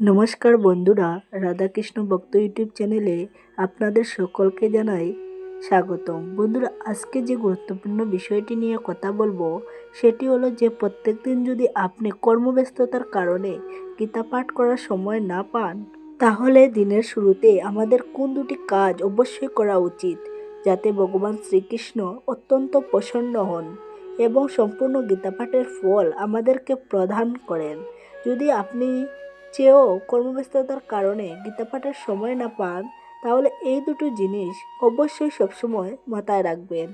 নমস্কার বন্ধুরা, রাধাকৃষ্ণ ভক্ত ইউটিউব চ্যানেলে আপনাদের সকলকে জানাই স্বাগতম। বন্ধুরা, আজকে যে গুরুত্বপূর্ণ বিষয়টি নিয়ে কথা বলবো সেটি হলো যে প্রত্যেকদিন যদি আপনি কর্মব্যস্ততার কারণে গীতা পাঠ করার সময় না পান, তাহলে দিনের শুরুতে আমাদের কোন দুটি কাজ অবশ্যই করা উচিত যাতে ভগবান শ্রীকৃষ্ণ অত্যন্ত প্রসন্ন হন এবং সম্পূর্ণ গীতা পাঠের ফল আমাদেরকে প্রদান করেন। যদি আপনি চেয়েও কর্মব্যস্ততার কারণে গীতা পাঠের সময় না পান, তাহলে এই দুটো জিনিস অবশ্যই সবসময় মাথায় রাখবেন।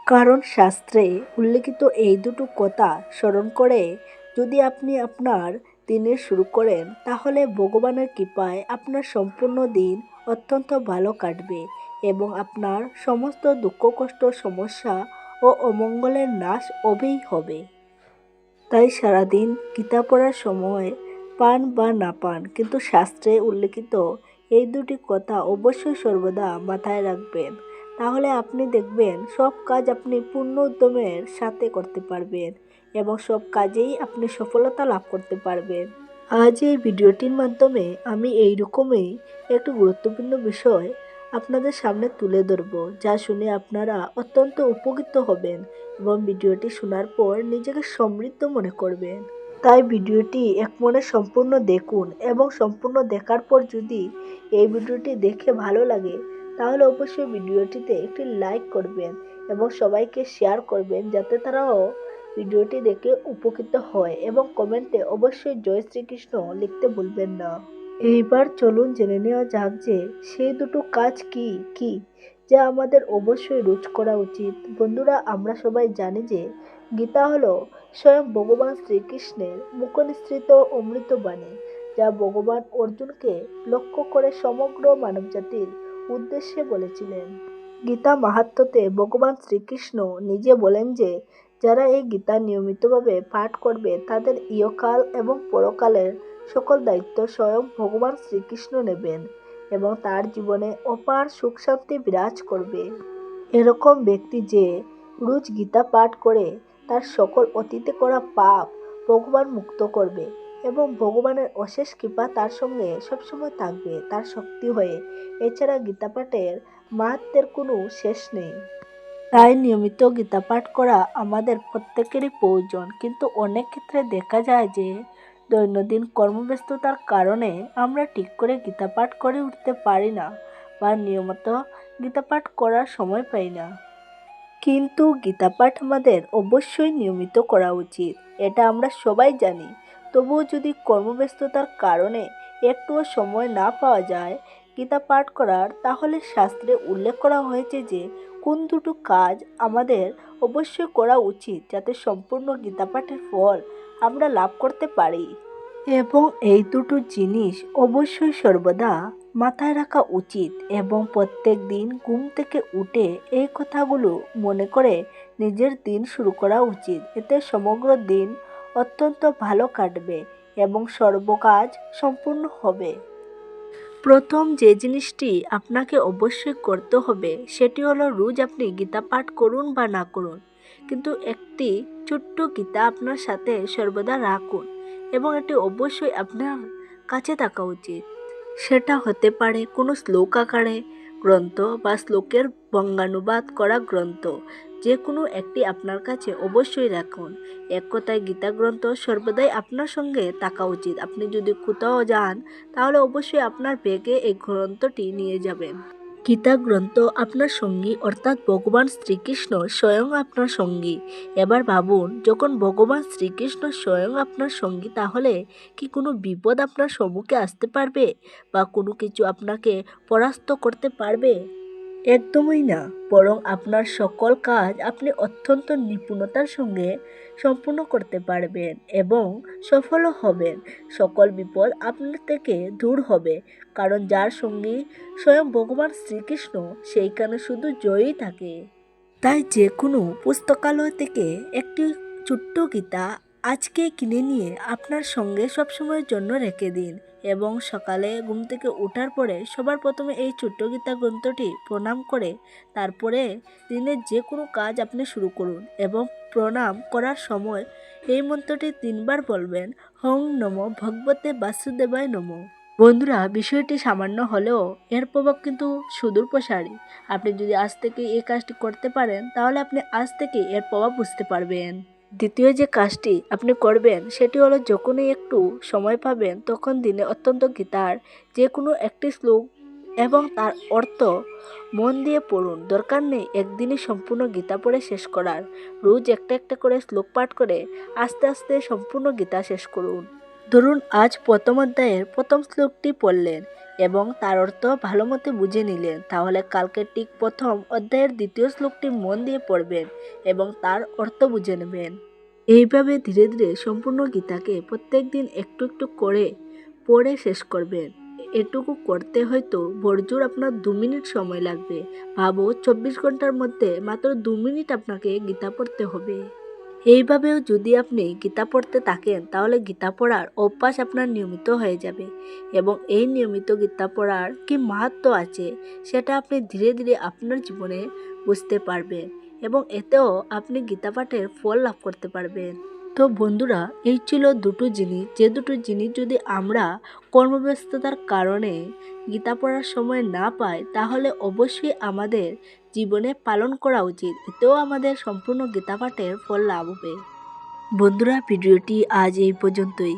কারণ শাস্ত্রে উল্লেখিত এই দুটো কথা স্মরণ করে যদি আপনি আপনার দিনের শুরু করেন, তাহলে ভগবানের কৃপায় আপনার সম্পূর্ণ দিন অত্যন্ত ভালো কাটবে এবং আপনার সমস্ত দুঃখ কষ্ট সমস্যা ও অমঙ্গলের নাশ হবেই হবে। তাই সারাদিন গীতা পড়ার সময় পান বা না পান, কিন্তু শাস্ত্রে উল্লেখিত এই দুটি কথা অবশ্যই সর্বদা মাথায় রাখবেন। তাহলে আপনি দেখবেন সব কাজ আপনি পূর্ণ উদ্যমের সাথে করতে পারবেন এবং সব কাজেই আপনি সফলতা লাভ করতে পারবেন। আজ এই ভিডিওটির মাধ্যমে আমি এই রকমই একটি গুরুত্বপূর্ণ বিষয় আপনাদের সামনে তুলে ধরব, যা শুনে আপনারা অত্যন্ত উপকৃত হবেন এবং ভিডিওটি শোনার পর নিজেকে সমৃদ্ধ মনে করবেন। তাই ভিডিওটি এক মনে সম্পূর্ণ দেখুন এবং সম্পূর্ণ দেখার পর যদি এই ভিডিওটি দেখে ভালো লাগে, তাহলে অবশ্যই ভিডিওটিতে একটি লাইক করবেন এবং সবাইকে শেয়ার করবেন যাতে তারাও ভিডিওটি দেখে উপকৃত হয় এবং কমেন্টে অবশ্যই জয় শ্রীকৃষ্ণ লিখতে ভুলবেন না। এইবার চলুন জেনে নেওয়া যাক যে সেই দুটো কাজ কি কি যা আমাদের অবশ্যই রোজ করা উচিত। বন্ধুরা, আমরা সবাই জানি যে গীতা হলো স্বয়ং ভগবান শ্রীকৃষ্ণের মুখনিসৃত অমৃত বাণী, যা ভগবান অর্জুনকে লক্ষ্য করে সমগ্র মানবজাতির উদ্দেশ্যে বলেছিলেন। গীতা মাহাত্ম্যতে ভগবান শ্রীকৃষ্ণ নিজে বলেন যে যারা এই গীতা নিয়মিতভাবে পাঠ করবে তাদের ইহকাল এবং পরকালের সকল দায়িত্ব স্বয়ং ভগবান শ্রীকৃষ্ণ নেবেন এবং তার জীবনে অপার সুখ শান্তি বিরাজ করবে। এরকম ব্যক্তি যে রোজ গীতা পাঠ করে তার সকল অতীতে করা পাপ ভগবান মুক্ত করবে এবং ভগবানের অশেষ কৃপা তার সঙ্গে সবসময় থাকবে তার শক্তি হয়ে। এছাড়া গীতা পাঠের মাহাত্ম্যের কোনো শেষ নেই। তাই নিয়মিত গীতা পাঠ করা আমাদের প্রত্যেকেরই প্রয়োজন, কিন্তু অনেক ক্ষেত্রে দেখা যায় যে দৈনন্দিন কর্মব্যস্ততার কারণে আমরা ঠিক করে গীতা পাঠ করে উঠতে পারি না বা নিয়মিত গীতা পাঠ করার সময় পাই না। কিন্তু গীতা পাঠ আমাদের অবশ্যই নিয়মিত করা উচিত, এটা আমরা সবাই জানি। তবুও যদি কর্মব্যস্ততার কারণে একটুও সময় না পাওয়া যায় গীতা পাঠ করার, তাহলে শাস্ত্রে উল্লেখ করা হয়েছে যে কোন দুটো কাজ আমাদের অবশ্যই করা উচিত যাতে সম্পূর্ণ গীতা পাঠের ফল আমরা লাভ করতে পারি। এবং এই দুটো জিনিস অবশ্যই সর্বদা মাথায় রাখা উচিত এবং প্রত্যেক দিন ঘুম থেকে উঠে এই কথাগুলো মনে করে নিজের দিন শুরু করা উচিত। এতে সমগ্র দিন অত্যন্ত ভালো কাটবে এবং সর্বকাজ সম্পূর্ণ হবে। প্রথম যে জিনিসটি আপনাকে অবশ্যই করতে হবে সেটি হলো রোজ আপনি গীতা পাঠ করুন বা না করুন, কিন্তু একটি ছোট্ট গীতা আপনার সাথে সর্বদা রাখুন এবং এটি অবশ্যই আপনার কাছে থাকা উচিত। সেটা হতে পারে কোনো শ্লোক আকারে গ্রন্থ বা শ্লোকের বঙ্গানুবাদ করা গ্রন্থ, যে কোনো একটি আপনার কাছে অবশ্যই রাখুন। এক কথায় গীতা গ্রন্থ সর্বদাই আপনার সঙ্গে থাকা উচিত। আপনি যদি কোথাও যান তাহলে অবশ্যই আপনার ব্যাগে এই গ্রন্থটি নিয়ে যাবেন। গীতা গ্রন্থ আপনার সঙ্গী, অর্থাৎ ভগবান শ্রীকৃষ্ণ স্বয়ং আপনার সঙ্গী। এবার ভাবুন, যখন ভগবান শ্রীকৃষ্ণ স্বয়ং আপনার সঙ্গী, তাহলে কি কোনো বিপদ আপনার সম্মুখে আসতে পারবে বা কোনো কিছু আপনাকে পরাস্ত করতে পারবে? একদমই না, বরং আপনার সকল কাজ আপনি অত্যন্ত নিপুণতার সঙ্গে সম্পূর্ণ করতে পারবেন এবং সফলও হবেন। সকল বিপদ আপনার থেকে দূর হবে, কারণ যার সঙ্গী স্বয়ং ভগবান শ্রীকৃষ্ণ সেইখানে শুধু জয়ই থাকে। তাই যে কোনো পুস্তকালয় থেকে একটি ছোট্ট গীতা আজকে কিনে নিয়ে আপনার সঙ্গে সবসময়ের জন্য রেখে দিন এবং সকালে ঘুম থেকে ওঠার পরে সবার প্রথমে এই ছোট্ট গীতা গ্রন্থটি প্রণাম করে তারপরে দিনের যে কোনো কাজ আপনি শুরু করুন এবং প্রণাম করার সময় এই মন্ত্রটি 3 বার বলবেন। হং নমো ভগবতে বাসুদেবায় নমো। বন্ধুরা, বিষয়টি সামান্য হলেও এর প্রভাব কিন্তু সুদূর প্রসারী। আপনি যদি আজ থেকে এই কাজটি করতে পারেন তাহলে আপনি আজ থেকে এর প্রভাব বুঝতে পারবেন। দ্বিতীয় যে কাজটি আপনি করবেন সেটি হলো, যখনই একটু সময় পাবেন তখন দিনে অত্যন্ত গীতার যে কোনো একটি শ্লোক এবং তার অর্থ মন দিয়ে পড়ুন। দরকার নেই একদিনই সম্পূর্ণ গীতা পড়ে শেষ করার। রোজ একটা একটা করে শ্লোক পাঠ করে আস্তে আস্তে সম্পূর্ণ গীতা শেষ করুন। ধরুন আজ প্রথম অধ্যায়ের প্রথম শ্লোকটি পড়লেন এবং তার অর্থ ভালো মতো বুঝে নিলেন, তাহলে কালকে ঠিক প্রথম অধ্যায়ের দ্বিতীয় শ্লোকটি মন দিয়ে পড়বেন এবং তার অর্থ বুঝে নেবেন। এইভাবে ধীরে ধীরে সম্পূর্ণ গীতাকে প্রত্যেক দিন একটু একটু করে পড়ে শেষ করবেন। এটুকু করতে হয়তো বড়জোর আপনার 2 মিনিট সময় লাগবে। ভাবো 24 ঘন্টার মধ্যে মাত্র 2 মিনিট আপনাকে গীতা পড়তে হবে। এইভাবেও যদি আপনি গীতা পড়তে থাকেন তাহলে গীতা পড়ার অভ্যাস আপনার নিয়মিত হয়ে যাবে এবং এই নিয়মিত গীতা পড়ার কি মাহাত্ম্য আছে সেটা আপনি ধীরে ধীরে আপনার জীবনে বুঝতে পারবেন এবং এতেও আপনি গীতা পাঠের ফল লাভ করতে পারবেন। তো বন্ধুরা, এই ছিল দুটো জিনিস, যে দুটো জিনিস যদি আমরা কর্মব্যস্ততার কারণে গীতা পড়ার সময় না পাই তাহলে অবশ্যই আমাদের জীবনে পালন করা উচিত। এতেও আমাদের সম্পূর্ণ গীতা পাঠের ফল লাভ হবে। বন্ধুরা, ভিডিওটি আজ এই পর্যন্তই।